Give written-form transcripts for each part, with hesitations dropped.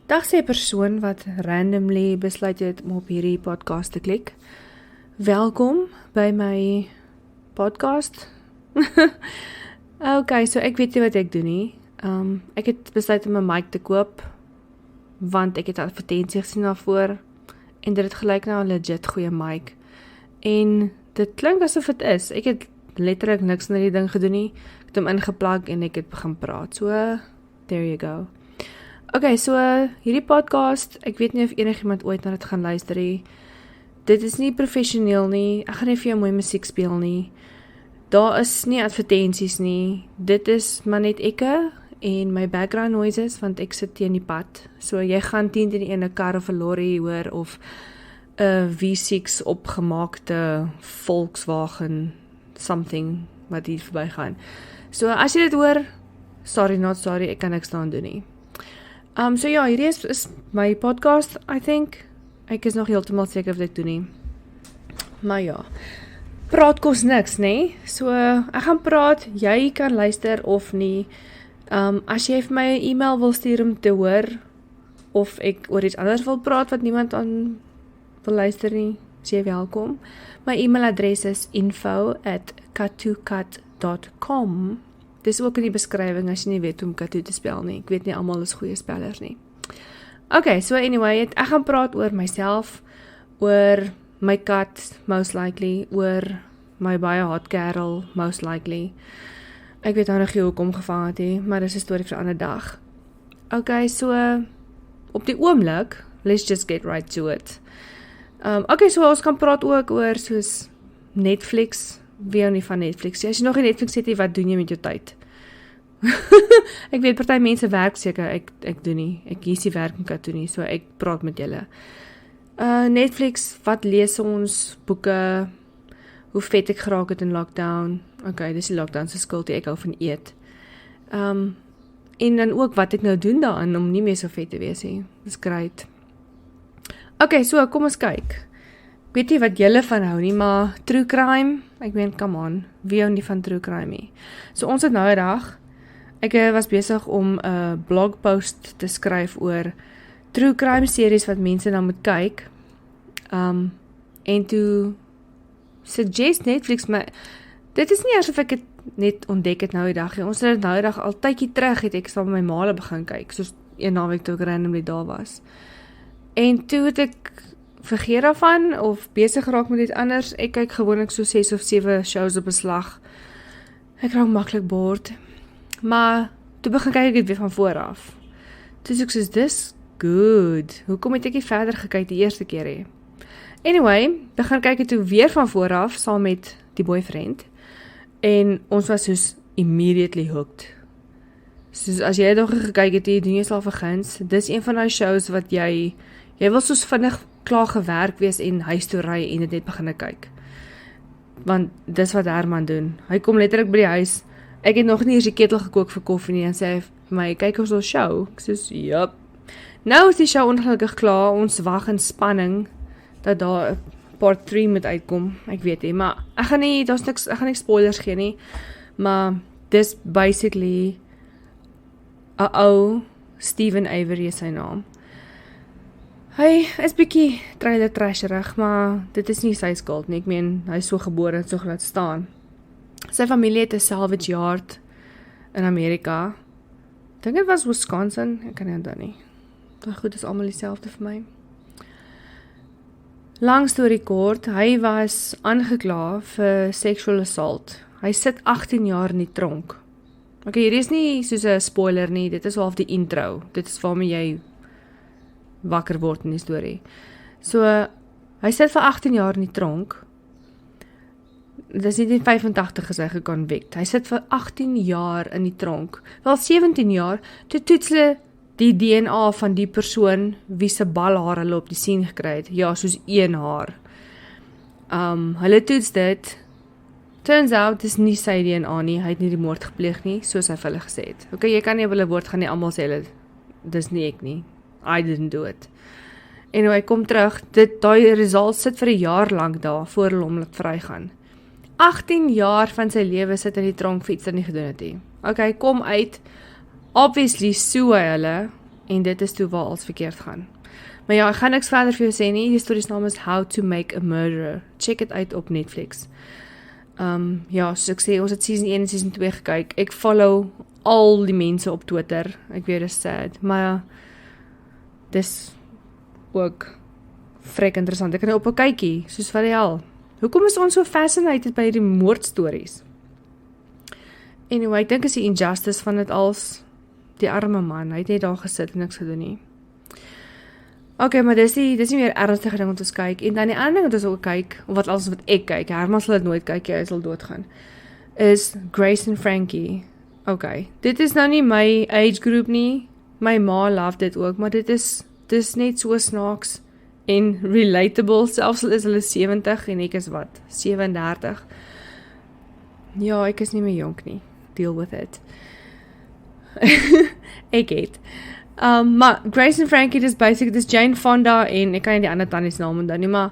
Dag sê persoon wat randomly besluit het om op hierdie podcast te klik. Welkom by my podcast. Okay, so ek weet nie wat ek doen nie. Ek het besluit om 'n mic te koop, want ek het advertensie gesien daarvoor, en dit het gelyk na 'n legit goeie mic. En dit klink asof dit is. Ek het letterlik niks na die ding gedoen nie. Ek het hom ingeplug en ek het begin praat. So, there you go. Okay, so hierdie podcast, ek weet nie of enigiemand ooit na dit gaan luister nie. Dit is nie professioneel nie. Ek gaan nie vir jou mooi musiek speel nie. Daar is nie advertensies nie. Dit is maar net ekke en my background noises, want ek sit teen die pad. So jy gaan teen die ene kar of 'n lorry hoor, of 'n V6 opgemaakte Volkswagen something wat hier verby gaan. So as jy dit hoor, sorry not sorry, ek kan niks daaraan doen nie. So ja, hierdie is my podcast, I think. Ek is nog heeltemal seker of ek doen nie. Maar ja, praat kos niks, nee. So, ek gaan praat, jy kan luister of nie. As jy vir my 'n e-mail wil stuur om te hoor, of ek oor iets anders wil praat wat niemand aan wil luister nie, is jy welkom. My e-mailadres is info@katukat.com. Dis ook in die beskrywing as jy nie weet hoe om katu te spel nie. Ek weet nie almal is goeie spellers nie. Okay, so anyway, ek gaan praat oor myself, oor my kat, most likely, oor my baie hot kerel, most likely. Ek weet nou nog nie hoe ek hom gevang het nie, maar dis 'n storie vir 'n ander dag. Okay, so op die oomblik, let's just get right to it. Okay, so ons kan praat ook oor soos Netflix. Wie hou nie van Netflix? As jy nog nie Netflix het, wat doen jy met jou tyd? Ek weet, party mense werk seker, ek doen nie. Ek kies die werk en kan doen nie, so ek praat met julle. Netflix, wat lees ons? Boeke? Hoe vet ek geraak het in lockdown? Okay, dis die lockdown se skuld, ek hou van eet. En dan ook wat ek nou doen daarin, om nie meer so vet te wees nie. Dis great. Okay, so kom ons kyk. Ek weet nie wat julle van hou nie, maar true crime, ek meen, come on, wie hou nie van true crime nie? So ons het nou 'n dag, ek was besig om 'n blogpost te skryf oor true crime series wat mense nou moet kyk, en toe suggest Netflix, maar dit is nie asof ek het net ontdek het nou die dag, ons het nou die dag al tydjie terug, het ek saam met my maale begin kyk, soos een naweek toe ek randomly daar was, en toe het ek vergeet daarvan, of besig geraak met iets anders. Ek kyk gewoonlik so 6 of 7 shows op 'n slag. Ek raak maklik bored. Maar, toe begin kyk ek dit weer van voor af. Toe ek soos, dis good. Hoekom het ek nie verder gekyk die eerste keer hê? Anyway, begin kyk ek toe weer van voor af, saam met die boyfriend. En ons was soos immediately hooked. Soos, as jy nog gekyk het, doen jy sal vergins. Dis een van die shows wat jy wil soos vinnig klaar gewerk wees en huis toe ry en dit net begin kyk. Want dis wat Herman doen. Hy kom letterlik by die huis. Ek het nog nie eers die ketel gekook vir koffie nie en sê hy vir my, kyk ons al show. Ek sê, yep. Nou is die show ongelukkig klaar. Ons wag in spanning dat daar part 3 moet uitkom. Ek weet nie, maar ek gaan nie spoilers gee nie. Maar dis basically 'n ou Steven Avery is sy naam. Hy is bietjie trailer trasherig, maar dit is nie sy skuld nie. Ek meen, hy is so gebore en so laat staan. Sy familie het 'n salvage yard in Amerika. Ek dink dit was Wisconsin, ek kan nie onthou nie. Maar goed, is almal dieselfde vir my. Lang storie kort, hy was aangekla vir sexual assault. Hy sit 18 jaar in die tronk. Okay, hier is nie soos 'n spoiler nie, dit is half die intro. Dit is waarmee jy wakker word in die storie. So, hy sit vir 18 jaar in die tronk. Dit is nie 85 is hy geconvict. Hy sit vir 18 jaar in die tronk. Wel 17 jaar, toe toets hulle die DNA van die persoon wie se balhaar hulle op die scene gekry het. Ja, soos een haar. Hulle toets dit. Turns out, dis nie sy DNA nie. Hy het nie die moord gepleeg nie, soos hy vir hulle gesê het. Okay, jy kan nie op hulle woord gaan nie, almal sê hulle, dis nie ek nie. I didn't do it. En hy kom terug, daai result sit vir 'n jaar lank daar, voor hulle hom laat vrygaan. 18 jaar van sy lewe sit in die tronk vir iets wat hy nie gedoen het nie. Okay, kom uit, obviously sue hy hulle, en dit is toe waar alles verkeerd gaan. Maar ja, ek gaan niks verder vir jou sê nie, die storie se naam is How to Make a Murderer. Check dit uit op Netflix. Ja, soos ek sê, ons het season 1 en season 2 gekyk. Ek follow al die mense op Twitter. Ek weet, dis sad, maar dis ook vrek interessant. Ek kan op 'n kykie, soos wat die hel. Hoekom is ons so fascinated by die moordstories? Anyway, ek dink is die injustice van dit als die arme man. Hy het net daar gesit en niks gedoen nie. Okay, maar dis nie meer ernstige ding wat ons kyk. En dan die ander ding wat ons ook kyk, of wat ek kyk, Herman sal dit nooit kyk, hy sal doodgaan, is Grace and Frankie. Okay, dit is nou nie my age group nie. My ma love dit ook, maar dis net so snaaks en relatable, selfs al is hulle 70 en ek is wat, 37. Ja, ek is nie meer jonk nie. Deal with it. Ek het. Maar Grace and Frankie, dis Jane Fonda en ek kan nie die ander tannies naam onthou nie, maar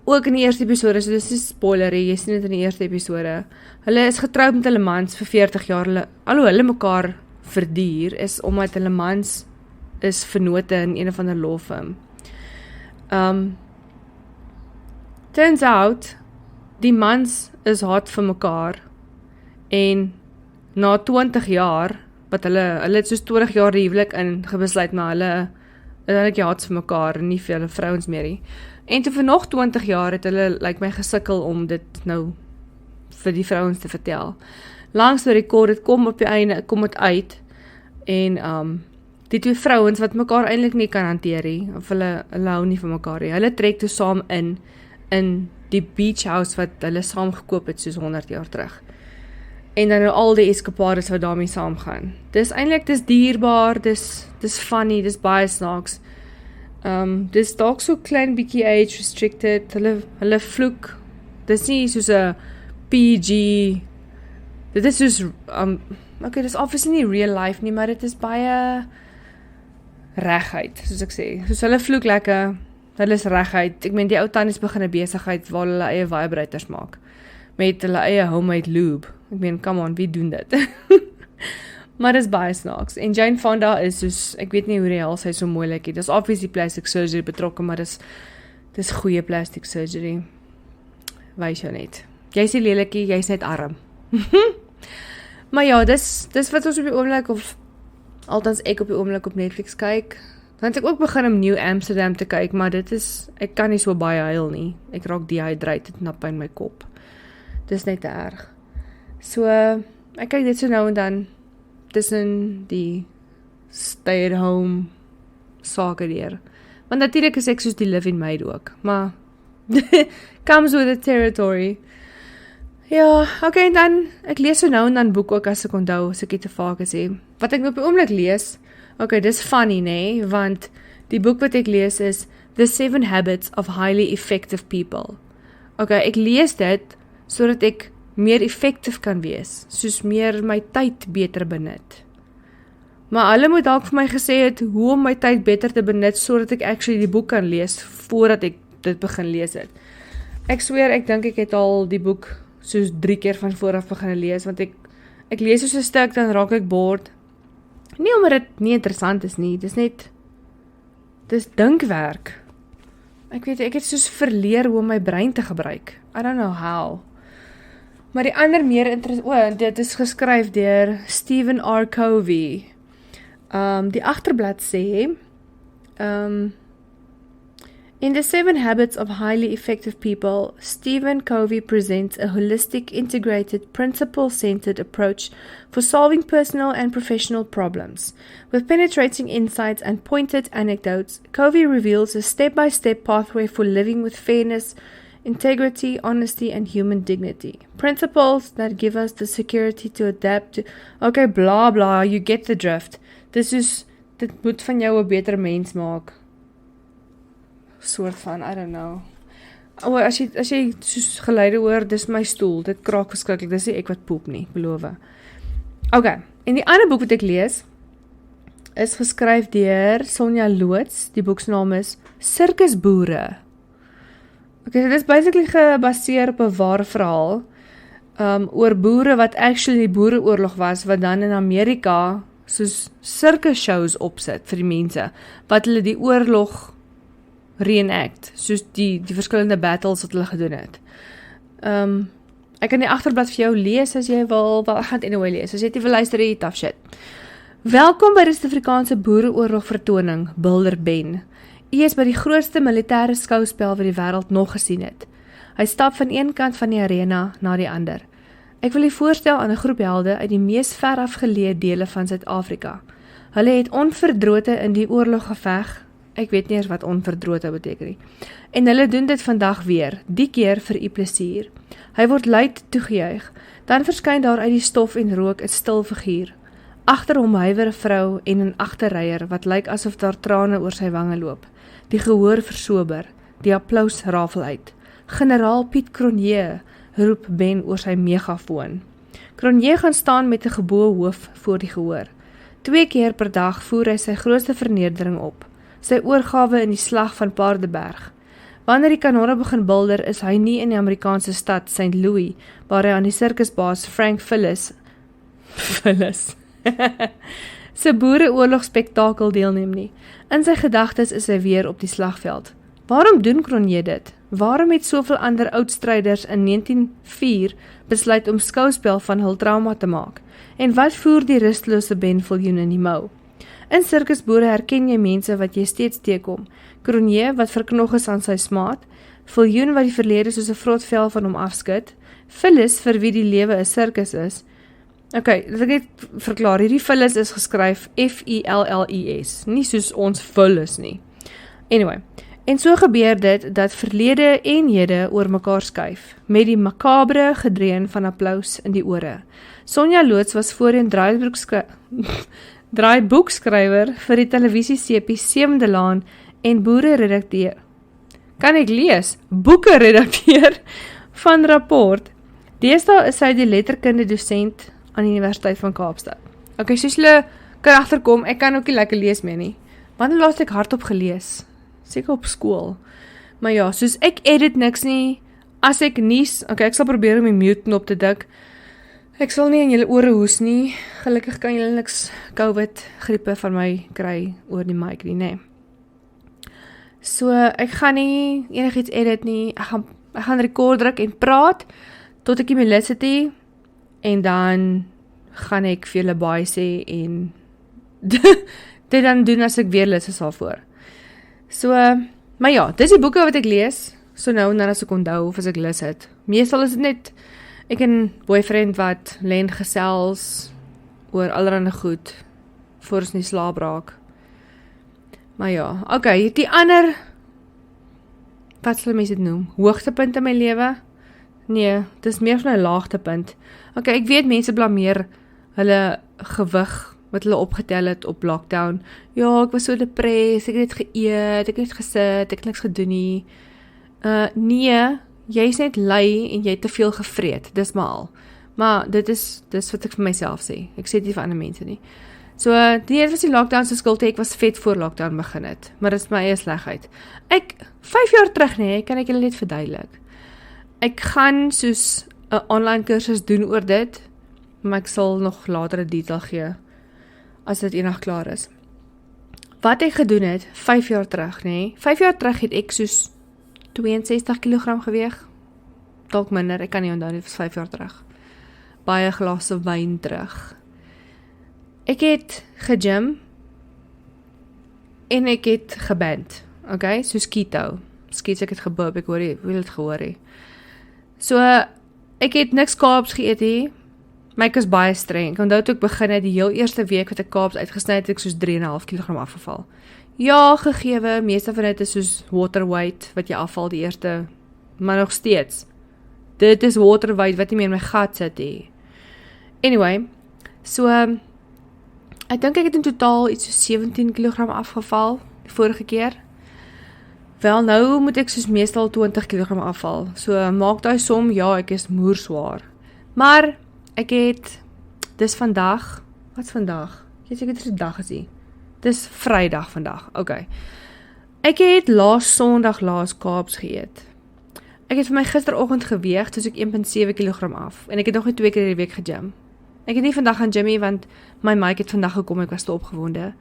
ook in die eerste episode, so dis nie spoiler, jy sien dit in die eerste episode. Hulle is getroud met hulle mans vir 40 jaar, hulle mekaar verduur, is omdat hulle mans is vennote in een of ander law firm. Turns out, die mans is haat vir mekaar, en na 20 jaar, wat hulle het soos 20 jaar die huwelik in gebesluit, maar hulle haat vir mekaar, en nie vir hulle vrouens meer nie. En toe vir nog 20 jaar het hulle, my gesukkel om dit nou vir die vrouens te vertel. Langs die rekord, dit kom op die einde, kom het uit, en die twee vrouens wat mekaar eintlik nie kan hanteer nie, of hulle hou nie van mekaar nie, hulle trek toe saam in die beach house wat hulle saam gekoop het soos 100 jaar terug. En dan al die eskapades wat daarmee saamgaan. Dis dierbaar, dis funny, dis baie snaaks. Dis dalk so klein bietjie age restricted, hulle vloek, dis nie soos 'n PG, dit is soos, okay, dis obviously nie real life nie, maar dit is baie regheid, soos ek sê. Soos hulle vloek lekker, hulle is regheid. Ek meen, die ou tannies begin 'n besigheid waar hulle eie vibrators maak, met hulle eie homemade lube. Ek meen, come on, wie doen dit? Maar dis baie snaaks. En Jane Fonda is soos, ek weet nie hoe die hel sy so mooi lyk nie. Dis obviously plastic surgery betrokke, maar dis goeie plastic surgery. Wys jou net. Jy's nie lelikie, jy's net arm. Maar ja, dis wat ons op die oomblik, of althans ek op die oomblik op Netflix kyk. Dan het ek ook begin om New Amsterdam te kyk, maar ek kan nie so baie huil nie. Ek raak dehydrated, nap pyn in my kop. Dis net te erg. So, ek kyk dit so nou en dan tussen die stay-at-home sake deur. Want natuurlik is ek soos die live-in maid ook, maar comes with the territory. Ja, okay, en dan, ek lees so nou en dan boek ook as ek onthou, as ek dit te vaak sê. Wat ek nou op die oomblik lees, okay, dis funny, nee, want die boek wat ek lees is The 7 Habits of Highly Effective People. Okay, ek lees dit sodat ek meer effectief kan wees, soos meer my tyd beter benut. Maar hulle moet dalk vir my gesê het, hoe om my tyd beter te benut, sodat ek actually die boek kan lees, voordat ek dit begin lees het. Ek sweer, ek dink ek het al die boek soos 3 keer van vooraf begin lees, want ek lees soos 'n stuk, dan raak ek bored. Nie omdat dit nie interessant is nie, dis dinkwerk. Ek weet, ek het soos verleer hoe om my brein te gebruik. I don't know how. Maar die ander meer interessant, dit is geskryf deur Stephen R. Covey. Die agterblad sê, in The 7 Habits of Highly Effective People, Stephen Covey presents a holistic, integrated, principle-centered approach for solving personal and professional problems. With penetrating insights and pointed anecdotes, Covey reveals a step-by-step pathway for living with fairness, integrity, honesty, and human dignity. Principles that give us the security to adapt to... Okay, bla bla, you get the drift. Dit moet van jou 'n beter mens maak. Soort van, I don't know. As jy soos geluide hoor, dis my stoel, dit kraak verskriklik, dis nie ek wat poep nie, beloof. Okay, en die ander boek wat ek lees, is geskryf deur Sonja Loots, die boek se naam is Sirkusboere. Okay, so dit is basically gebaseer op 'n ware verhaal, oor boere wat actually die boereoorlog was, wat dan in Amerika soos circus shows opsit vir die mense, wat hulle die oorlog reenact, soos die verskillende battles wat hulle gedoen het. Ek kan die agterblad vir jou lees as jy wil, ek gaan het anyway lees, as jy dit wil luister, tough shit. Welkom by die Suid-Afrikaanse Boereoorlog vertoning, Builder Ben. U is by die grootste militêre skouspel wat die wêreld nog gesien het. Hy stap van een kant van die arena na die ander. Ek wil u voorstel aan 'n groep helde uit die mees verafgeleë dele van Suid-Afrika. Hulle het onverdrote in die oorlog geveg. Ek weet nie eens wat onverdrote beteken nie. En hulle doen dit vandag weer, die keer vir u plesier. Hy word luid toegejuig. Dan verskyn daar uit die stof en rook 'n stil figuur. Agter hom huiwer 'n vrou en 'n agterryer wat lyk asof daar trane oor sy wange loop. Die gehoor versober, die applaus rafel uit. Generaal Piet Cronje, roep Ben oor sy megafoon. Cronje gaan staan met 'n geboë hoof voor die gehoor. 2 keer per dag voer hy sy grootste vernedering op, sy oorgawe in die slag van Paardeberg. Wanneer die kanonne begin bulder, is hy nie in die Amerikaanse stad St. Louis, waar hy aan die sirkusbaas Frank Phillis sy boereoorlogspektakel deelneem nie. In sy gedagtes is hy weer op die slagveld. Waarom doen Cronje dit? Waarom het soveel ander oudstryders in 1904 besluit om skouspel van hul trauma te maak? En wat voer die rustlose Ben Viljoen in die mou? In sirkusboere herken jy mense wat jy steeds teekom. Cronje wat verknog is aan sy smaat, Viljoen wat die verlede soos 'n vrot vel van hom afskud, Phyllis vir wie die lewe 'n sirkus is. Okay, dat ek net verklaar, hierdie Phyllis is geskryf F-I-L-L-I-S, nie soos ons Phyllis nie. Anyway, en so gebeur dit dat verlede en hede oor mekaar skuif, met die makabre gedreun van applaus in die ore. Sonja Loods was voorheen draaiboekskrywer vir die televisieseepie Sewende Laan en boere-redakteur. Kan ek lees? Boeke-redakteur van Rapport. Deesdae is sy die letterkunde dosent aan die Universiteit van Kaapstad. Okay, soos julle kan agterkom, ek kan ook nie lekker lees meer nie. Wanneer laas ek hardop gelees? Seker op skool. Maar ja, soos ek edit niks nie, as ek nies, okay, ek sal probeer om die mute knop te druk. Ek sal nie in julle ore hoes nie. Gelukkig kan julle niks COVID griepe van my kry oor die mic nie, nee. So, ek gaan nie enigiets edit nie. Ek gaan record druk en praat tot ek die Melicity en dan gaan ek vir julle baie sê en dit dan doen as ek weer lus is daarvoor. So, maar ja, dis die boeke wat ek lees, so nou en dan as ek onthou of as ek lus het. Meestal is dit net, ek en boyfriend wat len gesels oor allerhande goed, voor ons nie slaap raak. Maar ja, okay, die ander, wat sal mense dit noem, hoogtepunt in my lewe? Nee, dis meer van 'n laagtepunt. Okay, ek weet mense blameer hulle gewig wat hulle opgetel het op lockdown. Ja, ek was so depressed, ek het net geëet, ek het net gesit, ek het niks gedoen nie. Nee, jy is net lui en jy het te veel gevreet, dis maar al. Maar dis wat ek vir myself sê. Ek sê dit nie vir ander mense nie. So, dit was die lockdown se skuld, ek was vet voor lockdown begin het. Maar dit is my eie slegheid. 5 jaar terug nee, kan ek julle net verduidelik. Ek gaan soos 'n online kursus doen oor dit, maar ek sal nog later 'n detail gee as dit eendag klaar is. Wat ek gedoen het 5 jaar terug, nee. 5 jaar terug het ek soos 62 kg geweeg. Dalk minder, ek kan nie onthou, dit was 5 jaar terug. Baie glase wyn terug. Ek het gegym en ek het geband. Okay, soos keto. Skiet ek het gebub, ek hoor jy, wil het gehoor hê. So, ek het niks Kaaps geëet hier, maar ek is baie streng. Ek onthou toe ek begin het, die heel eerste week wat ek Kaaps uitgesny het, ek soos 3,5 kg afgeval. Ja, gegewe, meeste van dit is soos water weight, wat jy afval die eerste, maar nog steeds. Dit is water weight, wat nie meer in my gat sit hê. Anyway, so, ek dink ek het in totaal iets so 17 kg afgeval, die vorige keer. Wel, nou moet ek soos meestal 20 kg afval. So, maak daai som, ja, ek is moerswaar. Maar, ek het, dis vandag, wat is vandag? Ek weet ek het dag gesien. Dis Vrydag vandag, okay. Ek het Sondag Kaaps geëet. Ek het vir my gisteroggend geweeg, soos ek 1,7 kg af. En ek het nog nie 2 keer die week gegym. Ek het nie vandag gaan gym nie, want my mic het vandag gekom, ek was te opgewonde.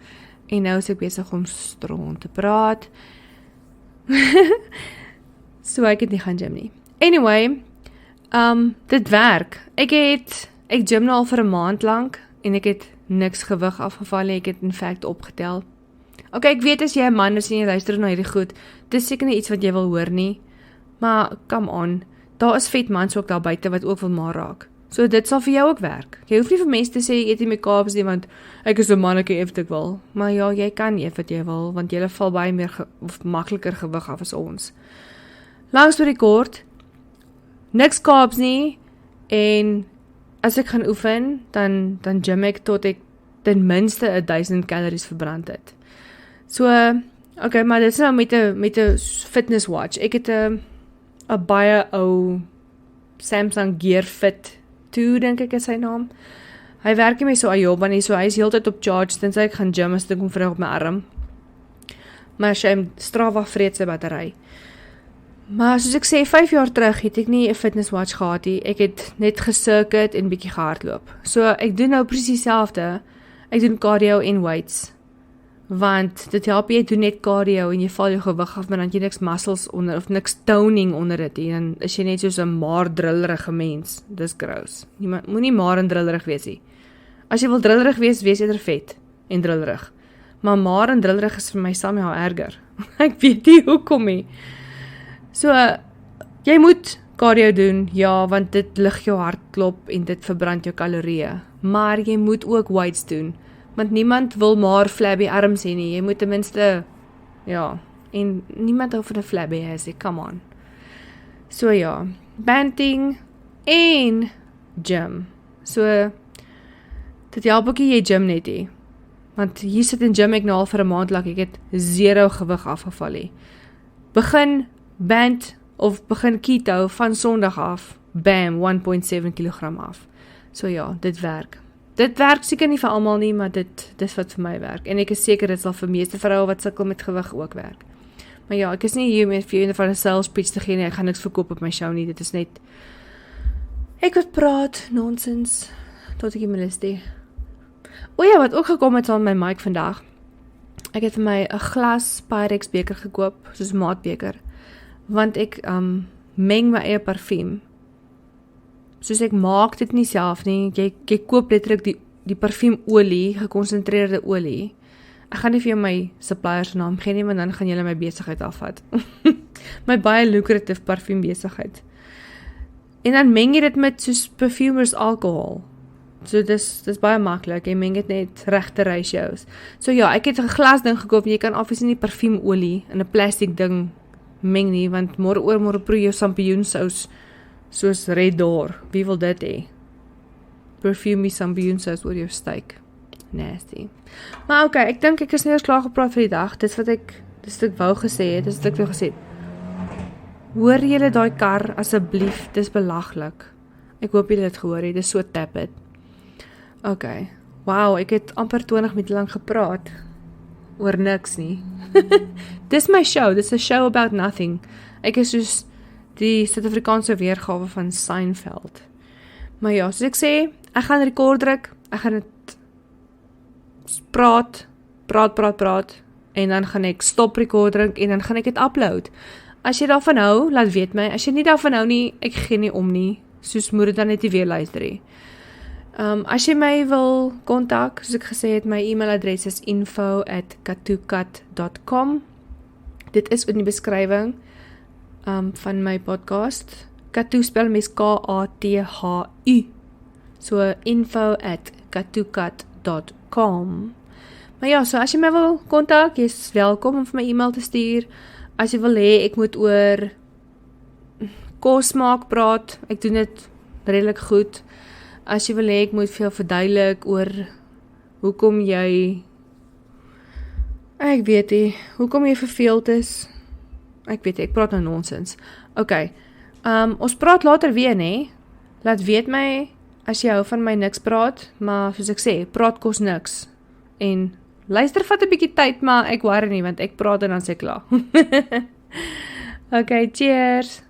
En nou is ek besig om stront te praat. So ek het nie gaan gym nie. Anyway, dit werk. Ek gym nou al vir 'n maand lank, en ek het niks gewig afgeval nie, ek het in fact opgetel. Ok, ek weet as jy 'n man is en jy luister na hierdie goed, dis seker nie iets wat jy wil hoor nie, maar come on, daar is vet mans ook daar buite wat ook wil maar raak. So dit sal vir jou ook werk. Jy hoef nie vir mense te sê jy eet nie met carbs nie, want ek is 'n man, ek eet wat ek wil. Maar ja, jy kan eet wat jy wil, want jy val baie meer of makliker gewig af as ons. Langs storie kort, niks carbs nie, en as ek gaan oefen, dan gym ek tot ek ten minste 1000 calories verbrand het. So, okay, maar dit is nou met 'n fitness watch. Ek het 'n baie ou Samsung Gear Fit 2, dink ek is sy naam. Hy werk nie meer so ajoba nie, so hy is heeltyd op charge, tensy ek gaan gym, as ek hom vry op my arm. Maar sy Strava vreet sy battery. Maar soos ek sê, 5 jaar terug het ek nie 'n fitness watch gehad nie. Ek het net gesircuit en bietjie gehardloop. So ek doen nou presies dieselfde. Ek doen cardio en weights. Want dit help jy doen net cardio en jy val jou gewig af, maar dan jy niks muscles onder of niks toning onder dit nie. Dan is jy net soos 'n maar drillerige mens. Dis gross. Moenie maar en drillerig wees nie. As jy wil drillerig wees eerder vet en drillerig. Maar en drillerig is vir my somehow erger. Ek weet nie hoekom nie. So, jy moet cardio doen, ja, want dit lig jou hartklop en dit verbrand jou kalorieë. Maar jy moet ook weights doen, want niemand wil maar flabby arms hê nie. Jy moet ten minste, ja, en niemand hou van 'n flabby ass, come on. So ja, banting en gym. So, dit help ook nie jy gym net nie. Want hier sit in gym ek nou al vir 'n maand lank, ek het 0 gewig afgeval nie. Begin band of begin keto van Sondag af, bam, 1.7 kg af. So ja, dit werk. Dit werk seker nie vir almal nie, maar dit is wat vir my werk. En ek is seker dit sal vir meeste vroue wat sukkel met gewig ook werk. Maar ja, ek is nie hier met vir een van 'n sales pitch te gee nie, ek gaan niks verkoop op my show nie, dit is net ek wat praat, nonsens, tot ek iemand is die. O ja, wat ook gekom het aan my mic vandag, ek het vir my 'n glas Pyrex beker gekoop, soos 'n maatbeker, want ek meng my eie parfuum. Soos ek maak dit nie self nie, jy koop letterlik die parfuumolie, gekonsentreerde olie. Ek gaan nie vir jou my supplier se naam gee nie, want dan gaan julle my besigheid afvat. My baie lucrative parfuumbesigheid. En dan meng jy dit met soos perfumers alcohol. So dis baie maklik, jy meng dit net regte ratios. So ja, ek het 'n glas ding gekoop, jy kan obviously nie parfuumolie in 'n plastiek ding meng nie, want môre proe jou sampioensous soos Red Door. Wie wil dit hê? Perfumey sampioensous oor jou steak. Nasty. Maar okay, ek dink ek is nie eers klaar gepraat vir die dag. Dis wat ek wou gesê het, dis wat ek wou gesê het. Hoor julle daai kar asseblief, dis belaglik. Ek hoop julle het gehoor, dit is so tepid. Okay. Wow, ek het amper 20 minute lank gepraat oor niks nie. Dis my show, dis 'n show about nothing. Ek is soos die Suid-Afrikaanse weergawe van Seinfeld. Maar ja, soos ek sê, ek gaan rekord druk, ek gaan dit praat, en dan gaan ek stop rekord druk, en dan gaan ek dit upload. As jy daarvan hou, laat weet my. As jy nie daarvan hou nie, ek gee nie om nie. Soos moet dit dan net nie weer luister nie. As jy my wil kontak, soos ek gesê het, my e-mailadres is info@katukat.com. Dit is in die beskrywing van my podcast. Katu spel mens K-A-T-H-U. So info@katukat.com. Maar ja, so as jy my wil kontak, jy is welkom om vir my e-mail te stuur. As jy wil hê ek moet oor kos maak praat, ek doen dit redelik goed. As jy wil hê ek moet vir jou verduidelik oor hoekom jy verveeld is. Ek weet, ek praat nou nonsens. Okay, ons praat later weer, nee. Laat weet my, as jy hou van my niks praat, maar soos ek sê, praat kos niks. En luister vat 'n bietjie tyd, maar ek worry nie, want ek praat en dan sê klaar. Okay, cheers!